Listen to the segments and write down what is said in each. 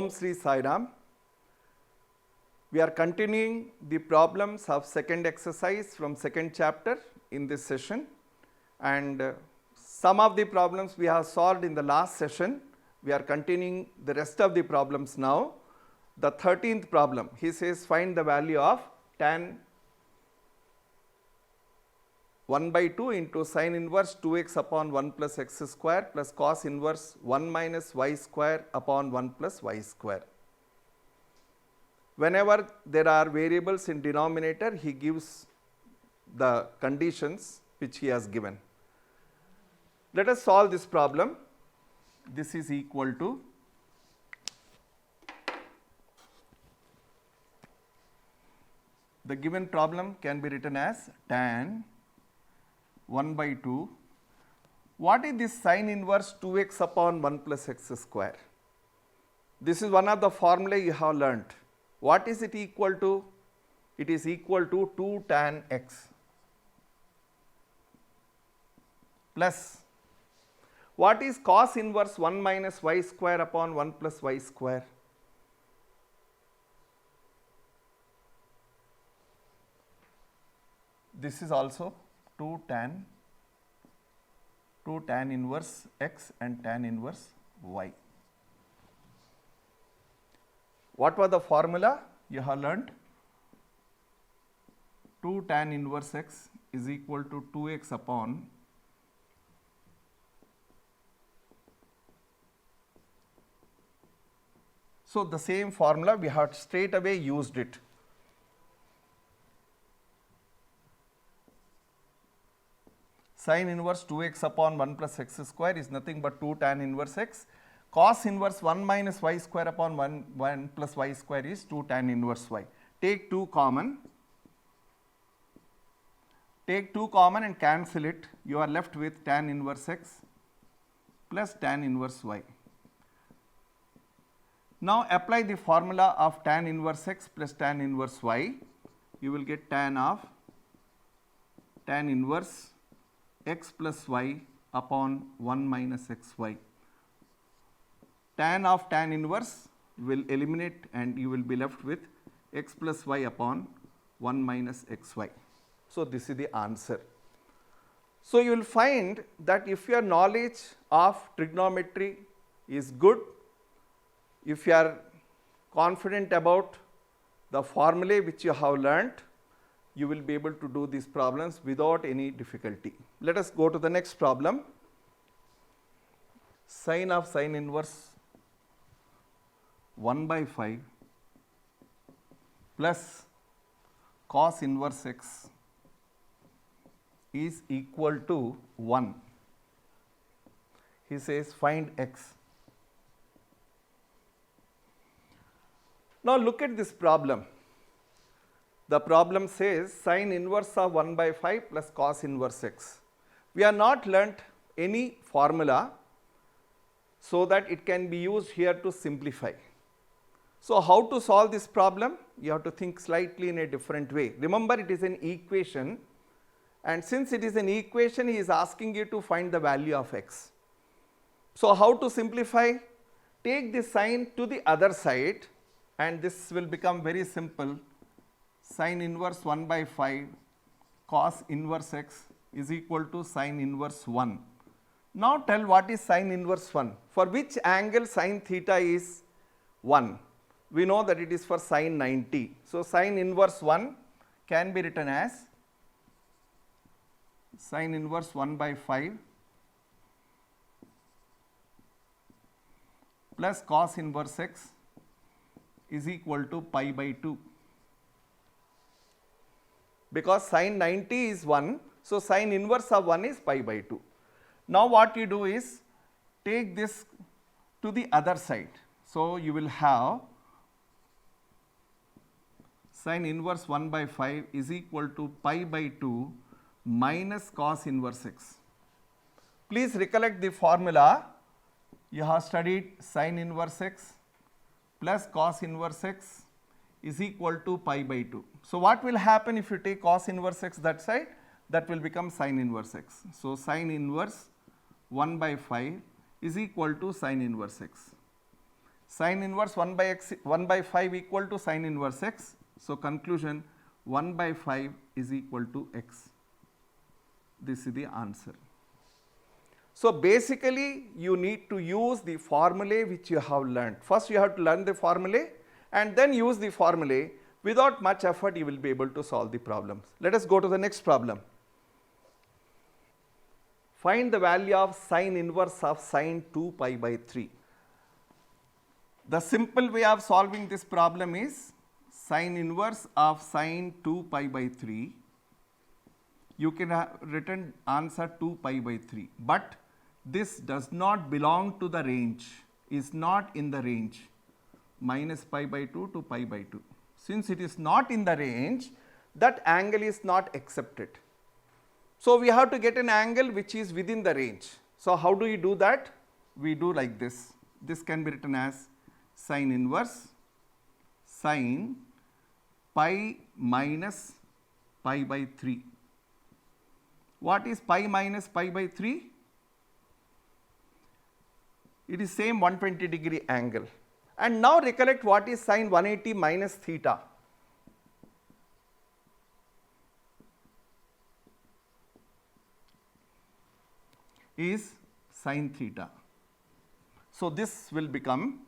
Om Sri Sai Ram. We are continuing the problems of second exercise from second chapter in this session, and some of the problems we have solved in the last session. We are continuing the rest of the problems now. The 13th problem, he says find the value of tan 1 by 2 into sin inverse 2x upon 1 plus x square plus cos inverse 1 minus y square upon 1 plus y square. Whenever there are variables in denominator, he gives the conditions which he has given. Let us solve this problem. This is equal to the given problem can be written as tan 1 by 2. What is this sin inverse 2x upon 1 plus x square? This is one of the formulae you have learnt. What is it equal to? It is equal to 2 tan x plus what is cos inverse 1 minus y square upon 1 plus y square? This is also 2 tan inverse x and tan inverse y. What was the formula you have learnt? 2 tan inverse x is equal to 2x upon so the same formula we have straight away used it. Sin inverse 2x upon 1 plus x square is nothing but 2 tan inverse x. Cos inverse 1 minus y square upon 1 plus y square is 2 tan inverse y. Take 2 common. Take 2 common and cancel it. You are left with tan inverse x plus tan inverse y. Now apply the formula of tan inverse x plus tan inverse y. You will get tan of tan inverse x plus y upon 1 minus xy. Tan of tan inverse will eliminate and you will be left with x plus y upon 1 minus xy. So this is the answer. So you will find that if your knowledge of trigonometry is good, if you are confident about the formulae which you have learnt, you will be able to do these problems without any difficulty. Let us go to the next problem. Sin of sin inverse 1 by 5 plus cos inverse x is equal to 1. He says find x. Now look at this problem. The problem says sin inverse of 1 by 5 plus cos inverse x. We have not learnt any formula so that it can be used here to simplify. So how to solve this problem? You have to think slightly in a different way. Remember, it is an equation, and since it is an equation, he is asking you to find the value of x. So how to simplify? Take the sign to the other side and this will become very simple. Sin inverse 1 by 5 cos inverse x is equal to sin inverse 1. Now tell what is sin inverse 1. For which angle sin theta is 1? We know that it is for sin 90. So sin inverse 1 can be written as sin inverse 1 by 5 plus cos inverse x is equal to pi by 2. Because sin 90 is 1, so sin inverse of 1 is pi by 2. Now what you do is take this to the other side. So you will have sin inverse 1 by 5 is equal to pi by 2 minus cos inverse x. Please recollect the formula. You have studied sin inverse x plus cos inverse x is equal to pi by 2. So what will happen if you take cos inverse x that side? That will become sin inverse x. So sin inverse 1 by 5 is equal to sin inverse x. Sin inverse 1 by x 1 by 5 equal to sin inverse x. So, conclusion 1 by 5 is equal to x. This is the answer. So, basically you need to use the formulae which you have learnt. First you have to learn the formulae and then use the formulae. Without much effort you will be able to solve the problems. Let us go to the next problem. Find the value of sin inverse of sin 2 pi by 3. The simple way of solving this problem is sin inverse of sin 2 pi by 3. You can have written answer 2 pi by 3, but this does not belong to the range, is not in the range, minus pi by 2 to pi by 2. Since it is not in the range, that angle is not accepted. So, we have to get an angle which is within the range. So, how do we do that? We do like this. This can be written as sin inverse sin pi minus pi by 3. What is pi minus pi by 3? It is same 120 degree angle. And now recollect what is sin 180 minus theta. Is sin theta. So, this will become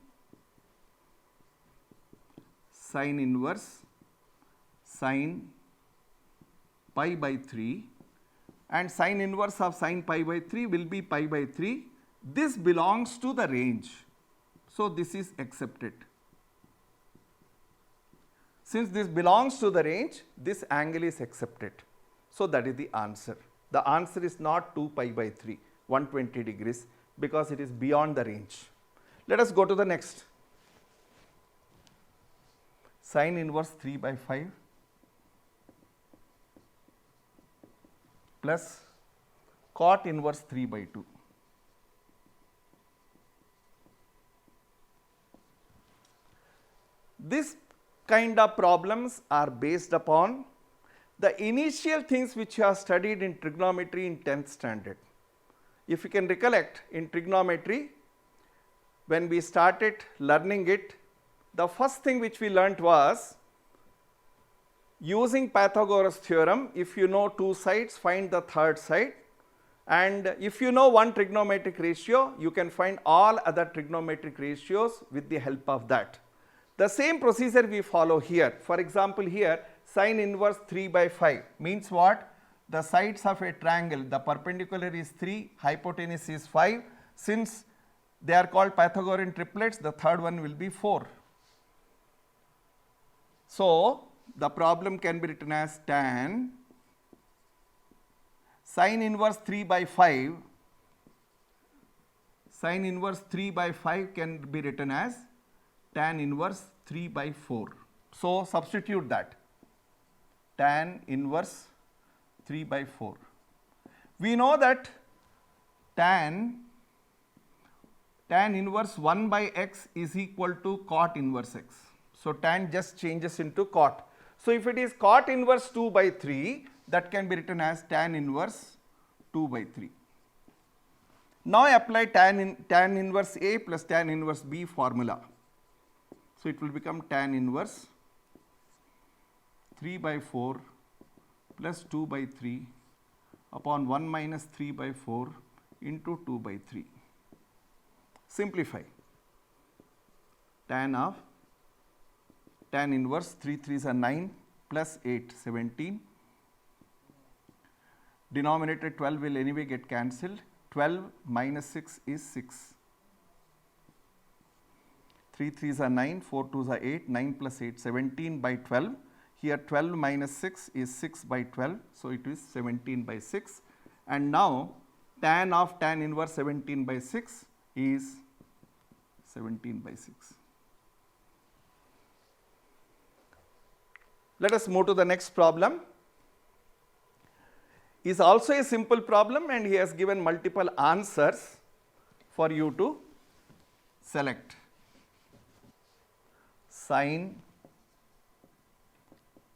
sin inverse sin pi by 3, and sin inverse of sin pi by 3 will be pi by 3. This belongs to the range. So, this is accepted. Since this belongs to the range, this angle is accepted. So, that is the answer. The answer is not 2 pi by 3, 120 degrees, because it is beyond the range. Let us go to the next. Sin inverse 3 by 5 plus cot inverse 3 by 2. This kind of problems are based upon the initial things which you have studied in trigonometry in 10th standard. If you can recollect, in trigonometry, when we started learning it, the first thing which we learnt was using Pythagoras theorem. If you know two sides, find the third side, and if you know one trigonometric ratio, you can find all other trigonometric ratios with the help of that. The same procedure we follow here. For example, here sin inverse 3 by 5 means what? The sides of a triangle, the perpendicular is 3, hypotenuse is 5. Since they are called Pythagorean triplets, the third one will be 4. So, the problem can be written as tan sin inverse 3 by 5. Sin inverse 3 by 5 can be written as tan inverse 3 by 4. So, substitute that, tan inverse 3 by 4. We know that tan inverse 1 by x is equal to cot inverse x. So, tan just changes into cot. So, if it is cot inverse 2 by 3, that can be written as tan inverse 2 by 3. Now, apply tan inverse A plus tan inverse B formula. So, it will become tan inverse 3 by 4 plus 2 by 3 upon 1 minus 3 by 4 into 2 by 3. Simplify. Tan inverse 3 3s are 9 plus 8 17. Denominator 12 will anyway get cancelled. 12 minus 6 is 6. 3 3s are 9, 4 2s are 8, 9 plus 8, 17 by 12. Here 12 minus 6 is 6 by 12, so it is 17 by 6. And now tan of tan inverse 17 by 6 is 17 by 6. Let us move to the next problem. Is also a simple problem, and he has given multiple answers for you to select. Sin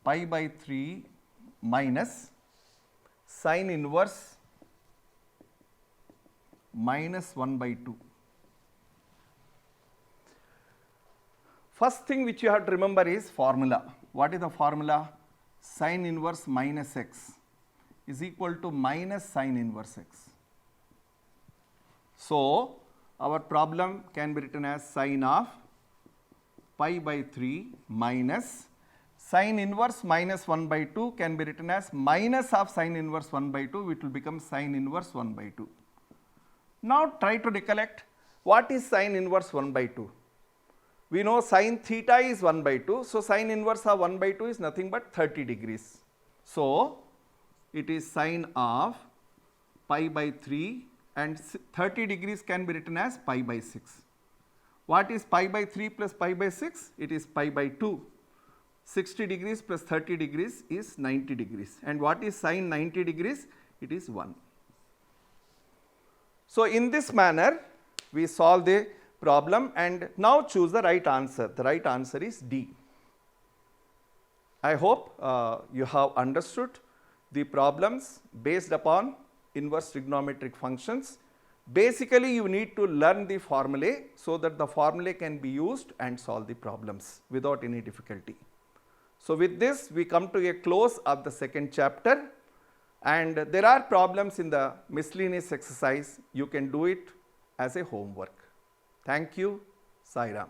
pi by 3 minus sin inverse minus 1 by 2. First thing which you have to remember is formula. What is the formula? Sin inverse minus x is equal to minus sin inverse x. So, our problem can be written as sin of pi by 3 minus sin inverse minus 1 by 2 can be written as minus of sin inverse 1 by 2, which will become sin inverse 1 by 2. Now, try to recollect what is sin inverse 1 by 2. We know sin theta is 1 by 2. So, sin inverse of 1 by 2 is nothing but 30 degrees. So, it is sin of pi by 3 and 30 degrees can be written as pi by 6. What is pi by 3 plus pi by 6? It is pi by 2. 60 degrees plus 30 degrees is 90 degrees. And what is sin 90 degrees? It is 1. So, in this manner, we solve the problem and now choose the right answer. The right answer is D. I hope you have understood the problems based upon inverse trigonometric functions. Basically, you need to learn the formulae so that the formulae can be used and solve the problems without any difficulty. So, with this we come to a close of the second chapter, and there are problems in the miscellaneous exercise. You can do it as a homework. Thank you. Sai Ram.